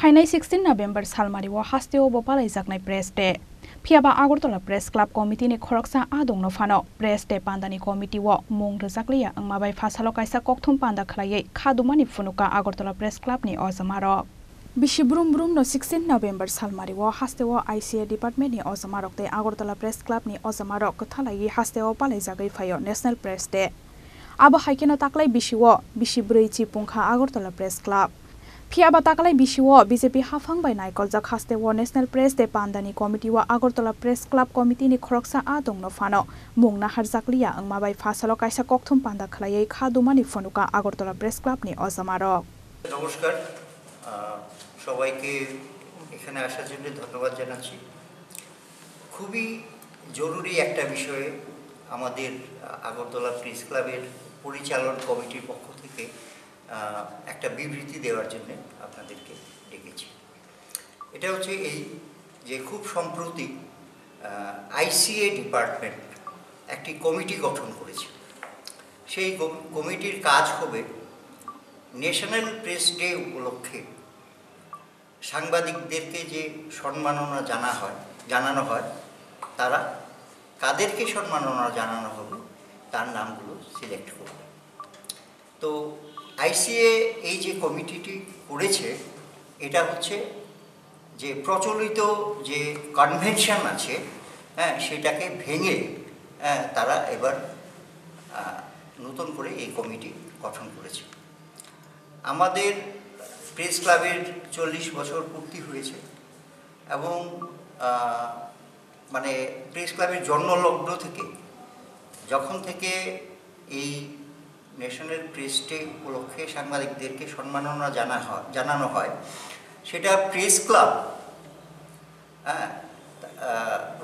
फाइनाय 16 November सालमारिव हास्तेव बपालाय जागनाय प्रेस डे फियाबा आगरतला प्रेस क्लाब कमिटिनि खरकसा आदंनो फानो प्रेस डे पान्दानि कमिटिव मुं रोजाकलिया अंमाबाय फासालो कायसा कक्थुम पान्दा खलायै खादुमानि फुनुका आगरतला प्रेस क्लाबनि अजमारक बिसि ब्रुम ब्रुम नो 16 नभेम्बर सालमारिव हास्तेव आईसीए डिपार्टमेन्टनि अजमारक ते आगरतला प्रेस क्लाबनि अजमारक कथालायै हास्तेव पालाय जागै फायो नेशनल प्रेस डे आबो हाइकेनो ताकलाय बिसि ब्रैथि पुंखा आगरतला प्रेस क्लाब फियाबा ताकलाय बिसिव बीजेपी हाफांबाय नायकलजाक हास्तेव नेशनल प्रेस डे पान्दानि कमिटिव आगरतला प्रेस क्लाब कमिटिनि खरकसा आदंनो फानो मुं नाहारजाकलिया अंमाबाय फासालो कायसा कक्थुम पान्दा खलायै खादुमानि फनुका आगरतला प्रेस क्लाबनि अजमारक नमस्कार সবাইকে এখানে আসার জন্য ধন্যবাদ জানাচ্ছি খুবই জরুরি একটা বিষয়ে আমাদের আগরতলা প্রেস ক্লাবের পরিচালন কমিটির পক্ষ থেকে একটা বিবৃতি দেওয়ার জন্য আপনাদেরকে ডেকেছি এটা হচ্ছে এই যে খুব সম্প্রতি আইসিএ ডিপার্টমেন্ট একটি কমিটি গঠন করেছে সেই কমিটির কাজ হবে ন্যাশনাল প্রেস ডে উপলক্ষে সাংবাদিকদেরকে যে সম্মাননা জানানো হয় তারা কাদেরকে সম্মাননা জানানো হবে তার নামগুলো সিলেক্ট করবে তো আইসিএ এই যে কমিটিটি করেছে এটা হচ্ছে যে প্রচলিত যে কনভেনশন আছে সেটাকে ভেঙে তারা এবার নতুন করে এই কমিটি গঠন করেছে আমাদের প্রেস ক্লাবের 40 বছর পূর্তি হয়েছে এবং মানে প্রেস ক্লাবের জন্মলগ্ন থেকে যখন থেকে এই ন্যাশনাল প্রেস ডে উপলক্ষে সাংবাদিকদেরকে সম্মাননা জানানো হয় সেটা প্রেস ক্লাব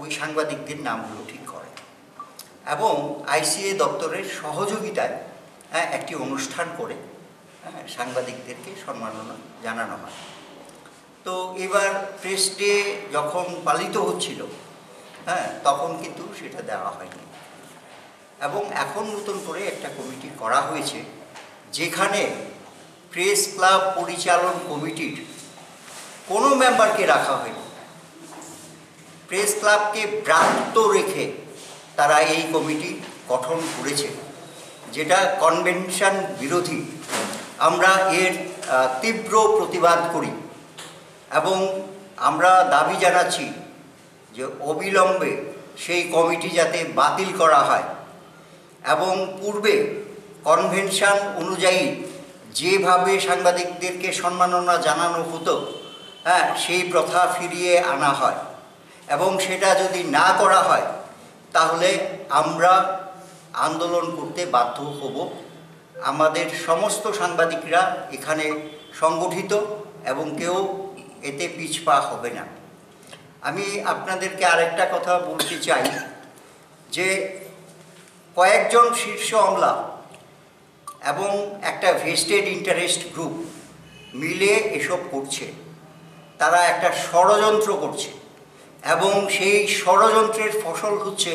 ওই সাংবাদিকদের নামগুলো ঠিক করে এবং আইসিএ দপ্তরের সহযোগিতায় একটি অনুষ্ঠান করে সাংবাদিকদেরকে সম্মাননা জানানো হয় তো এবার প্রেস ডে যখন পালিত হচ্ছিল তখন কিন্তু সেটা দেওয়া হয়নি এবং এখন নতুন করে একটা কমিটি করা হয়েছে যেখানে প্রেস ক্লাব পরিচালন কমিটির কোনো মেম্বারকে রাখা হয়নি প্রেস ক্লাবকে ব্রাত্য রেখে তারা এই কমিটি গঠন করেছে যেটা কনভেনশন বিরোধী আমরা এর তীব্র প্রতিবাদ করি এবং আমরা দাবি জানাচ্ছি যে অবিলম্বে সেই কমিটি যাতে বাতিল করা হয় এবং পূর্বে কনভেনশন অনুযায়ী যেভাবে সাংবাদিকদেরকে সম্মাননা জানানো হতো সেই প্রথা ফিরিয়ে আনা হয় এবং সেটা যদি না করা হয় তাহলে আমরা আন্দোলন করতে বাধ্য হব আমাদের সমস্ত সাংবাদিকরা এখানে সংগঠিত এবং কেউ এতে পিছপা হবে না আমি আপনাদেরকে আরেকটা কথা বলতে চাই যে কয়েকজন শীর্ষ আমলা এবং একটা ভেস্টেড ইন্টারেস্ট গ্রুপ মিলে এসব করছে তারা একটা ষড়যন্ত্র করছে এবং সেই ষড়যন্ত্রের ফসল হচ্ছে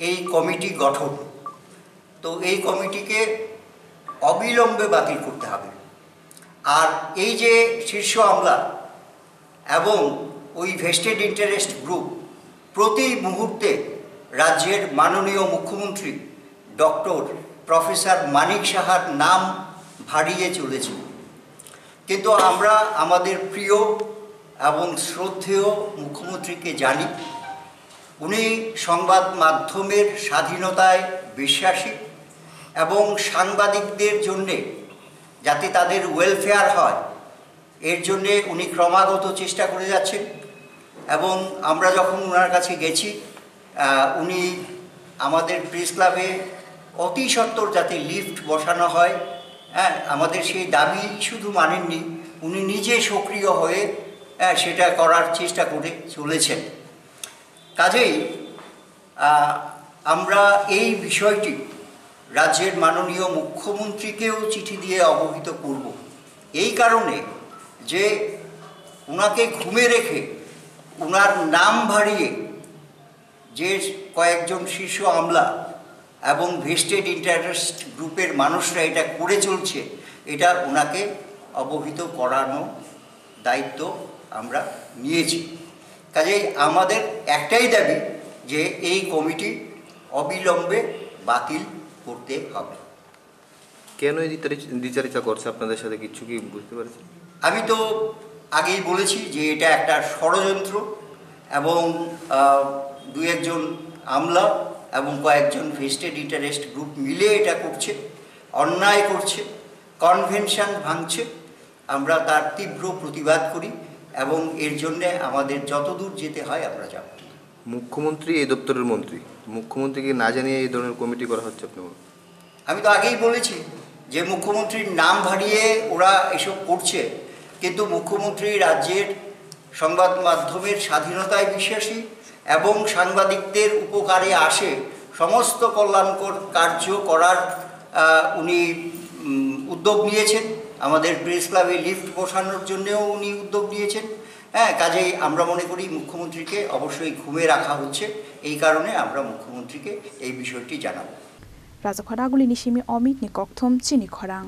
এই কমিটি গঠন তো এই কমিটিকে অবিলম্বে বাতিল করতে হবে আর এই যে শীর্ষ আমলা এবং ওই ভেস্টেড ইন্টারেস্ট গ্রুপ প্রতি মুহূর্তে রাজ্যের মাননীয় মুখ্যমন্ত্রী ডক্টর প্রফেসর মানিক সাহার নাম ভাড়িয়ে চলেছে কিন্তু আমরা আমাদের প্রিয় এবং শ্রদ্ধেয় মুখ্যমন্ত্রীকে জানি উনি সংবাদ মাধ্যমের স্বাধীনতায় বিশ্বাসী এবং সাংবাদিকদের জন্যে যাতে তাদের ওয়েলফেয়ার হয় এর জন্যে উনি ক্রমাগত চেষ্টা করে যাচ্ছেন এবং আমরা যখন ওনার কাছে গেছি উনি আমাদের প্রেস ক্লাবে অতি সত্বর যাতে লিফট বসানো হয় আমাদের সেই দাবি শুধু মানেননি উনি নিজে সক্রিয় হয়ে সেটা করার চেষ্টা করে চলেছেন কাজেই আমরা এই বিষয়টি রাজ্যের মাননীয় মুখ্যমন্ত্রীকেও চিঠি দিয়ে অবহিত করব এই কারণে যে ওনাকে ঘুমে রেখে ওনার নাম ভাড়িয়ে যে কয়েকজন শীর্ষ আমলা এবং ভেস্টেড ইন্টারেস্ট গ্রুপের মানুষরা এটা করে চলছে এটা ওনাকে অবহিত করানো দায়িত্ব আমরা নিয়েছি। কাজেই আমাদের একটাই দাবি যে এই কমিটি অবিলম্বে বাতিল করতে হবে। কেন এই দ্বিচারিতা করছে আপনাদের সাথে কিছু কি বুঝতে পারছেন? আমি তো আগেই বলেছি যে এটা একটা ষড়যন্ত্র এবং দু একজন আমলা এবং কয়েকজন ভেস্টেড ইন্টারেস্ট গ্রুপ মিলে এটা করছে, অন্যায় করছে, কনভেনশন ভাঙছে। আমরা তার তীব্র প্রতিবাদ করি এবং এর জন্যে আমাদের যতদূর যেতে হয় আমরা যাব। মুখ্যমন্ত্রী এই দপ্তরের মন্ত্রী, মুখ্যমন্ত্রীকে না জানিয়ে এই ধরনের কমিটি করা হচ্ছে আপনি? আমি তো আগেই বলেছি যে মুখ্যমন্ত্রীর নাম ভারিয়ে ওরা এসব করছে, কিন্তু মুখ্যমন্ত্রী রাজ্যের সংবাদ মাধ্যমের স্বাধীনতায় বিশ্বাসী এবং সাংবাদিকদের উপকারে আসে সমস্ত কল্যাণকর কার্য করার উনি উদ্যোগ নিয়েছেন। আমাদের প্রেস ক্লাবে লিফট বসানোর জন্যেও উনি উদ্যোগ নিয়েছেন। কাজেই আমরা মনে করি মুখ্যমন্ত্রীকে অবশ্যই ঘুমে রাখা হচ্ছে। এই কারণে আমরা মুখ্যমন্ত্রীকে এই বিষয়টি জানাবো। রাজখরাগুলি নিশিমি অমিত নিকথম চিনি খরাং।